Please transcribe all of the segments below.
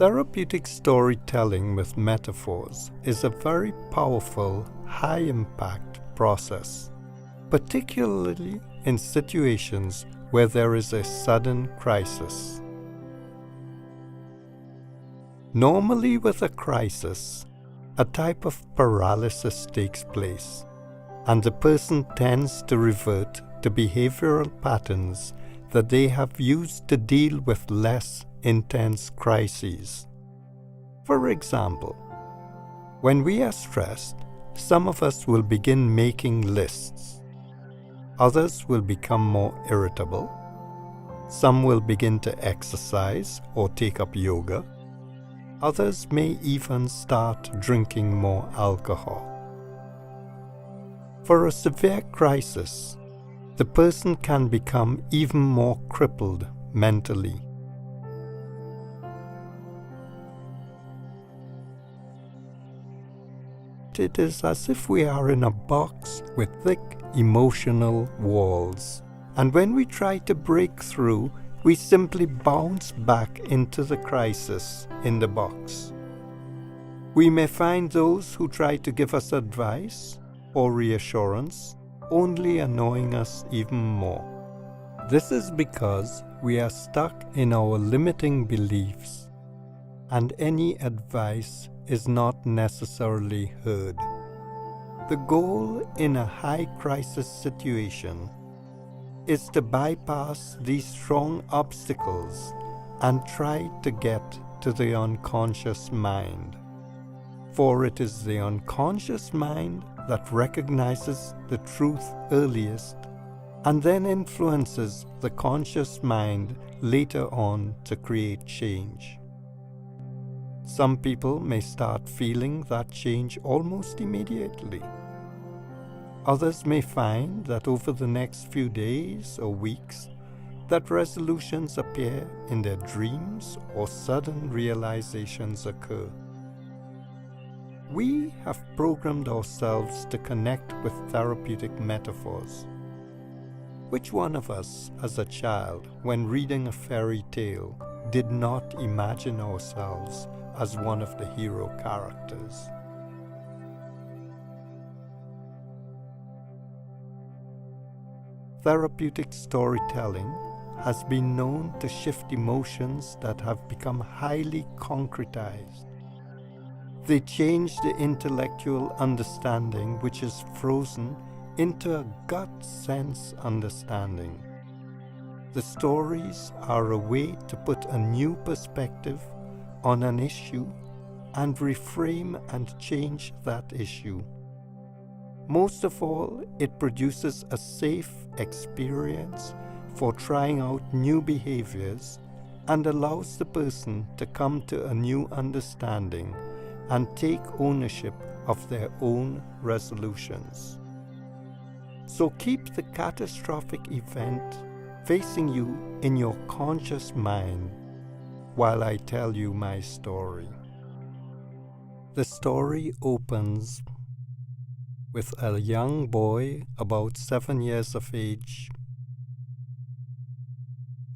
Therapeutic storytelling with metaphors is a very powerful, high-impact process, particularly in situations where there is a sudden crisis. Normally with a crisis, a type of paralysis takes place, and the person tends to revert to behavioral patterns that they have used to deal with less intense crises. For example, when we are stressed, some of us will begin making lists. Others will become more irritable. Some will begin to exercise or take up yoga. Others may even start drinking more alcohol. For a severe crisis, the person can become even more crippled mentally. It is as if we are in a box with thick emotional walls, and when we try to break through, we simply bounce back into the crisis in the box. We may find those who try to give us advice or reassurance only annoying us even more. This is because we are stuck in our limiting beliefs, and any advice is not necessarily heard. The goal in a high crisis situation is to bypass these strong obstacles and try to get to the unconscious mind. For it is the unconscious mind that recognizes the truth earliest and then influences the conscious mind later on to create change. Some people may start feeling that change almost immediately. Others may find that over the next few days or weeks, that resolutions appear in their dreams or sudden realizations occur. We have programmed ourselves to connect with therapeutic metaphors. Which one of us as a child, when reading a fairy tale, did not imagine ourselves as one of the hero characters? Therapeutic storytelling has been known to shift emotions that have become highly concretized. They change the intellectual understanding which is frozen into a gut sense understanding. The stories are a way to put a new perspective on an issue and reframe and change that issue. Most of all, it produces a safe experience for trying out new behaviors and allows the person to come to a new understanding and take ownership of their own resolutions. So keep the catastrophic event facing you in your conscious mind while I tell you my story. The story opens with a young boy about 7 years of age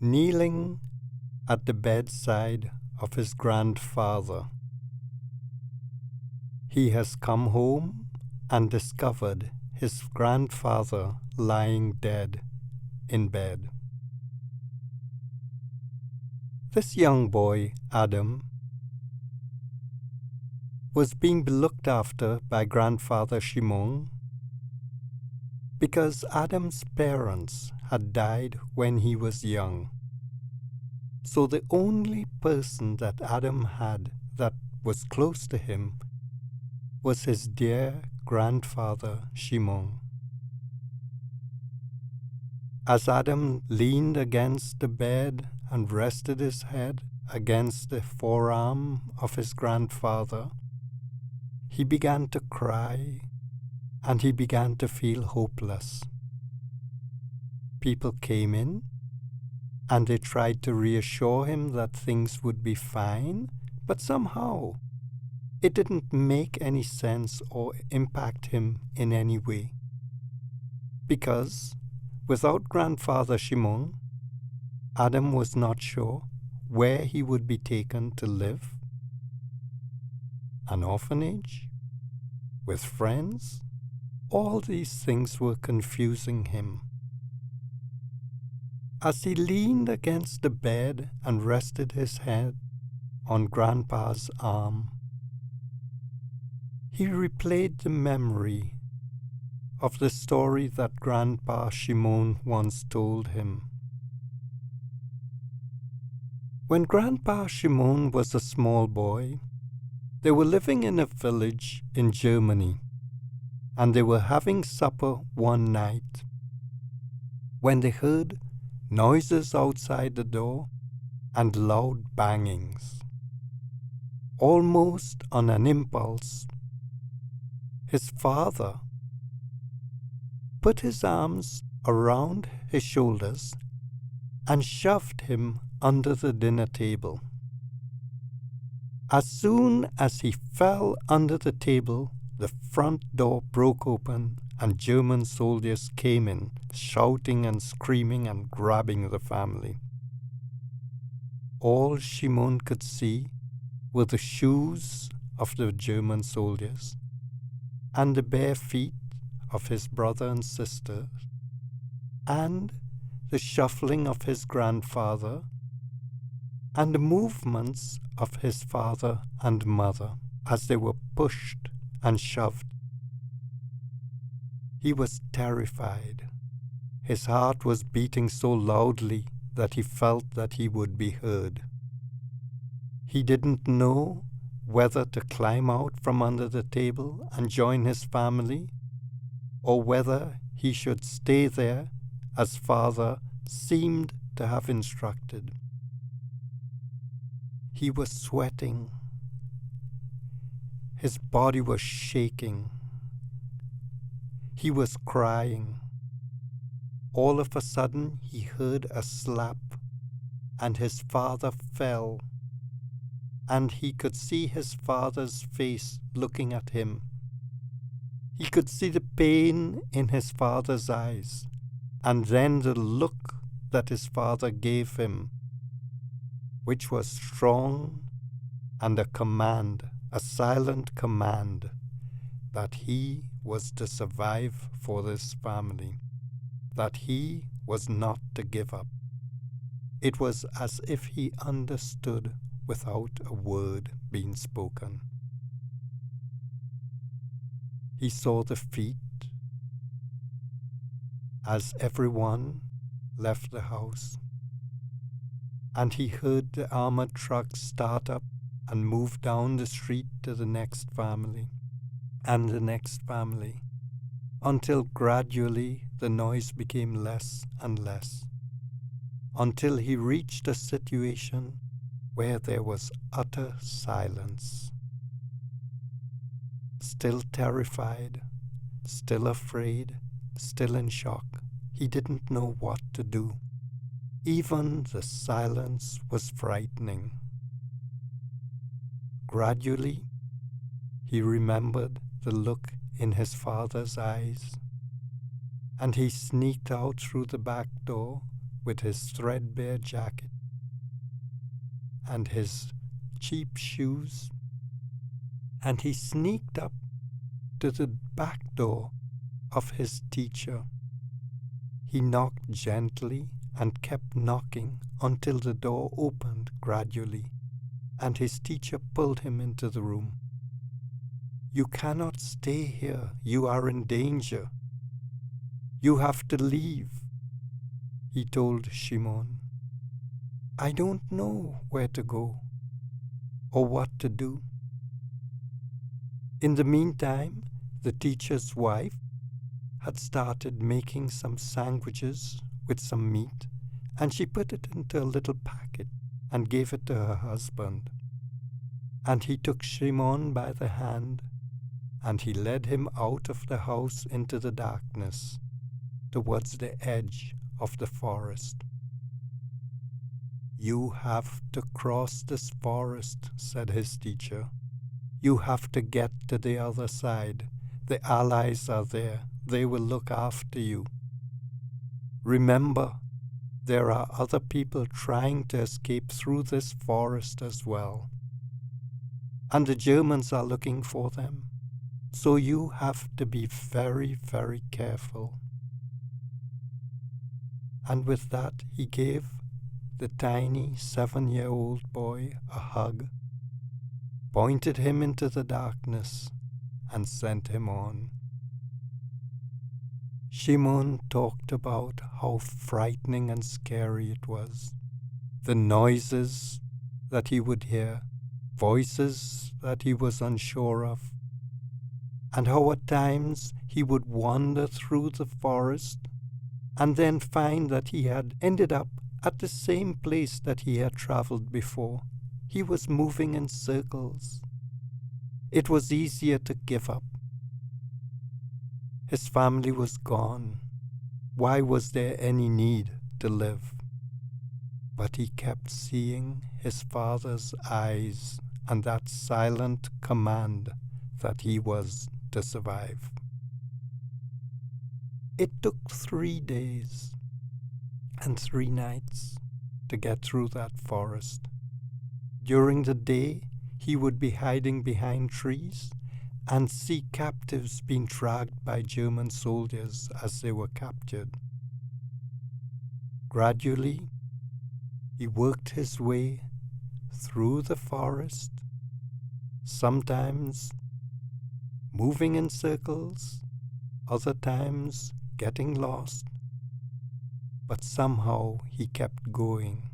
kneeling at the bedside of his grandfather. He has come home and discovered his grandfather lying dead in bed. This young boy, Adam, was being looked after by grandfather Shimon because Adam's parents had died when he was young. So the only person that Adam had that was close to him was his dear grandfather Shimon. As Adam leaned against the bed and rested his head against the forearm of his grandfather, he began to cry and he began to feel hopeless. People came in and they tried to reassure him that things would be fine, but somehow it didn't make any sense or impact him in any way. Because without grandfather Shimon, Adam was not sure where he would be taken to live An orphanage? With friends? All these things were confusing him. As he leaned against the bed and rested his head on Grandpa's arm, he replayed the memory of the story that Grandpa Shimon once told him. When Grandpa Shimon was a small boy, they were living in a village in Germany, and they were having supper one night when they heard noises outside the door and loud bangings. Almost on an impulse, his father put his arms around his shoulders and shoved him under the dinner table. As soon as he fell under the table, the front door broke open and German soldiers came in, shouting and screaming and grabbing the family. All Shimon could see were the shoes of the German soldiers and the bare feet of his brother and sister, and the shuffling of his grandfather, and the movements of his father and mother as they were pushed and shoved. He was terrified. His heart was beating so loudly that he felt that he would be heard. He didn't know whether to climb out from under the table and join his family, or whether he should stay there as father seemed to have instructed. He was sweating. His body was shaking. He was crying. All of a sudden he heard a slap, and his father fell, and he could see his father's face looking at him. He could see the pain in his father's eyes, and then the look that his father gave him, which was strong and a command, a silent command, that he was to survive for this family, that he was not to give up. It was as if he understood without a word being spoken. He saw the feet as everyone left the house, and he heard the armored truck start up and move down the street to the next family and the next family, until gradually the noise became less and less, until he reached a situation where there was utter silence. Still terrified, still afraid, still in shock, he didn't know what to do. Even the silence was frightening. Gradually, he remembered the look in his father's eyes, and he sneaked out through the back door with his threadbare jacket and his cheap shoes, and he sneaked up to the back door of his teacher. He knocked gently and kept knocking until the door opened gradually, and his teacher pulled him into the room. "You cannot stay here. You are in danger. You have to leave," he told Shimon. "I don't know where to go or what to do." In the meantime, the teacher's wife had started making some sandwiches with some meat, and she put it into a little packet and gave it to her husband. And he took Shimon by the hand, and he led him out of the house into the darkness, towards the edge of the forest. "You have to cross this forest," said his teacher. "You have to get to the other side. The Allies are there. They will look after you. Remember, there are other people trying to escape through this forest as well." and the Germans are looking for them. So you have to be very, very careful. And with that, he gave the tiny 7-year-old boy a hug, pointed him into the darkness, and sent him on. Shimon talked about how frightening and scary it was. The noises that he would hear, voices that he was unsure of, and how at times he would wander through the forest and then find that he had ended up at the same place that he had traveled before. He was moving in circles. It was easier to give up. His family was gone. Why was there any need to live? But he kept seeing his father's eyes and that silent command that he was to survive. It took 3 days and 3 nights to get through that forest. During the day, he would be hiding behind trees and see captives being dragged by German soldiers as they were captured. Gradually, he worked his way through the forest, sometimes moving in circles, other times getting lost, but somehow he kept going.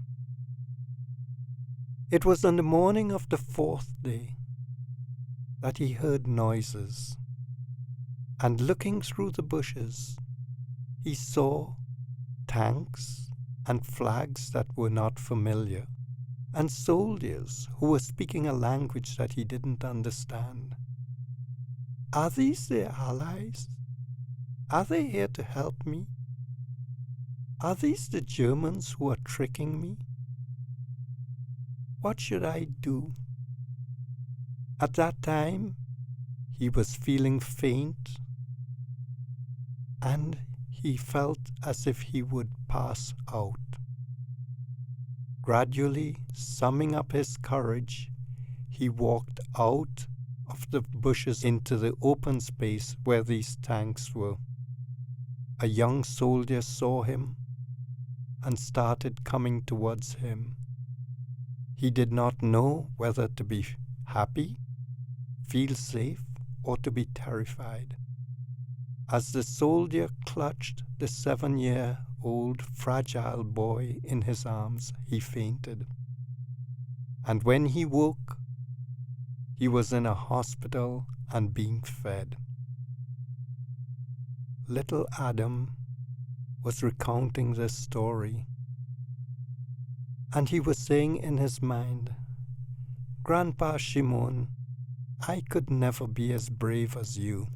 It was on the morning of the 4th day that he heard noises, and looking through the bushes, he saw tanks and flags that were not familiar, and soldiers who were speaking a language that he didn't understand. Are these their allies? Are they here to help me? Are these the Germans who are tricking me? What should I do? At that time, he was feeling faint, and he felt as if he would pass out. Gradually, summing up his courage, he walked out of the bushes into the open space where these tanks were. A young soldier saw him and started coming towards him. He did not know whether to be happy, feel safe, or to be terrified. As the soldier clutched the 7-year-old fragile boy in his arms, he fainted. And when he woke, he was in a hospital and being fed. Little Adam was recounting this story, and he was saying in his mind, "Grandpa Shimon, I could never be as brave as you.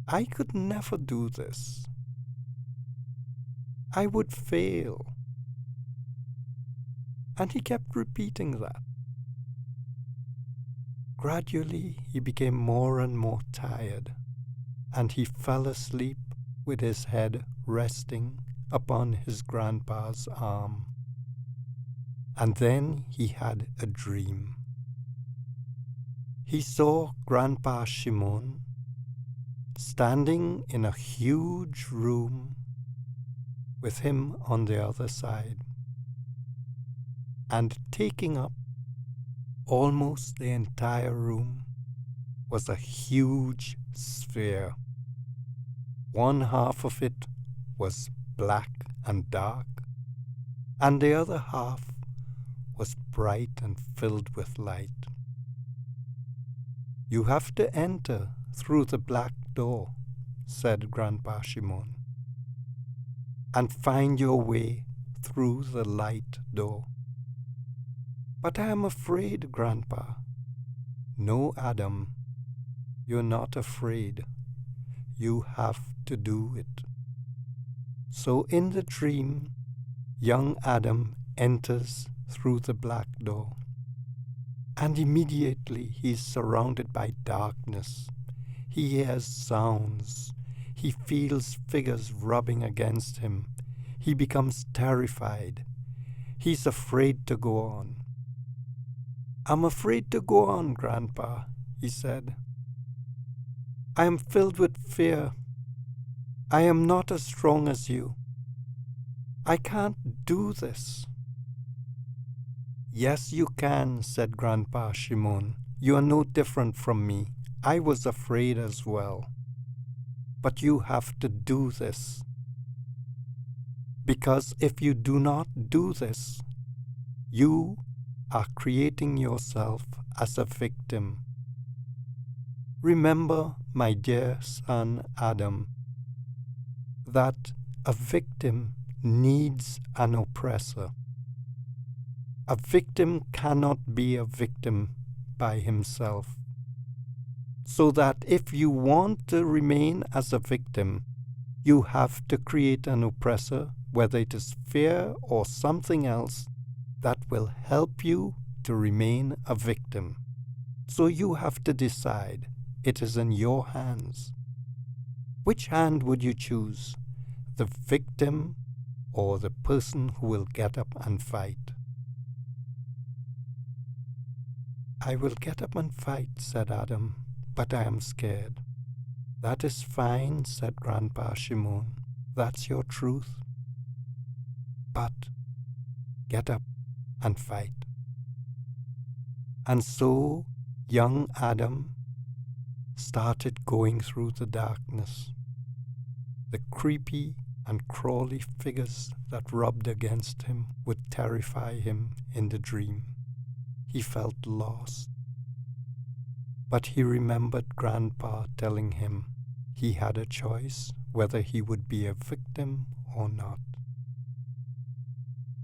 I could never do this. I would fail." And he kept repeating that. Gradually, he became more and more tired, and he fell asleep with his head resting upon his grandpa's arm. And then he had a dream. He saw Grandpa Shimon standing in a huge room with him on the other side, and taking up almost the entire room was a huge sphere. One half of it was black and dark, and the other half was bright and filled with light. "You have to enter through the black door," said Grandpa Shimon, "and find your way through the light door." "But I am afraid, Grandpa." "No, Adam, you're not afraid. You have to do it." So in the dream, young Adam enters through the black door, and immediately he is surrounded by darkness. He hears sounds. He feels figures rubbing against him. He becomes terrified. He's afraid to go on. I'm afraid to go on, Grandpa, he said. I am filled with fear. I am not as strong as you. I can't do this. Yes, you can, said Grandpa Shimon. You are no different from me. I was afraid as well. But you have to do this. Because if you do not do this, you are creating yourself as a victim. Remember, my dear son Adam, that a victim needs an oppressor. A victim cannot be a victim by himself. So that if you want to remain as a victim, you have to create an oppressor, whether it is fear or something else, that will help you to remain a victim. So you have to decide. It is in your hands. Which hand would you choose? The victim or the person who will get up and fight? I will get up and fight, said Adam, but I am scared. That is fine, said Grandpa Shimon. That's your truth. But get up and fight. And so young Adam started going through the darkness. The creepy and crawly figures that rubbed against him would terrify him in the dream. He felt lost. But he remembered Grandpa telling him he had a choice whether he would be a victim or not.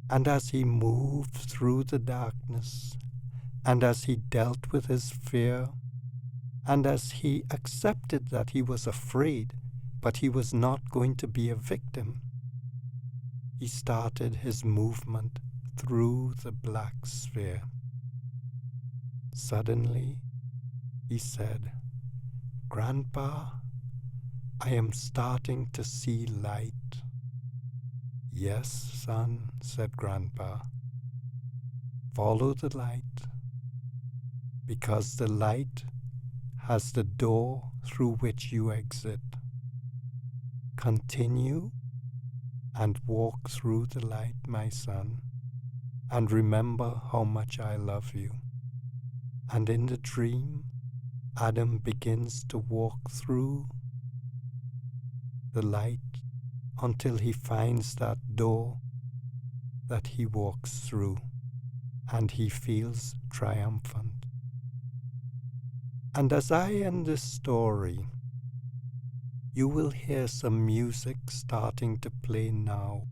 And as he moved through the darkness, and as he dealt with his fear, and as he accepted that he was afraid, but he was not going to be a victim, he started his movement through the black sphere. Suddenly, he said, Grandpa, I am starting to see light. Yes, son, said Grandpa. Follow the light, because the light has the door through which you exit. Continue and walk through the light, my son, and remember how much I love you. And in the dream, Adam begins to walk through the light until he finds that door that he walks through, and he feels triumphant. And as I end this story, you will hear some music starting to play now.